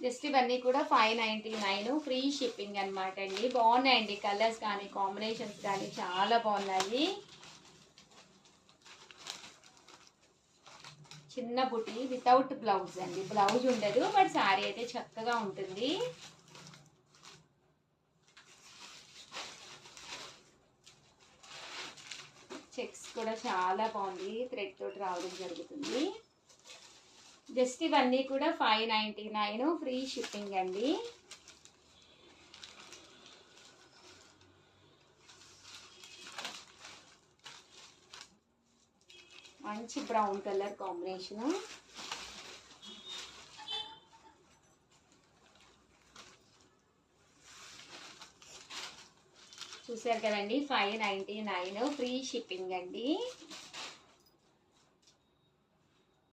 Just ఇవన్నీ కూడా 599 free shipping అనమాట అండి. బాగున్నాయండి కలర్స్ కానీ కాంబినేషన్స్ కానీ చాలా బాగున్నాయి. చిన్న బుటీ వితౌట్ బ్లౌజ్ అండి, బ్లౌజ్ ఉండదు బట్ శారీ అయితే చక్కగా ఉంటుంది. చెక్స్ కూడా చాలా బాగుంది, థ్రెడ్ తోటి రావడం జరుగుతుంది. జస్ట్ ఇవన్నీ కూడా 599 ఫ్రీ షిప్పింగ్ అండి. మంచి బ్రౌన్ కలర్ కాంబినేషను. చూసారు కదండి 599 ఫ్రీ షిప్పింగ్ అండి.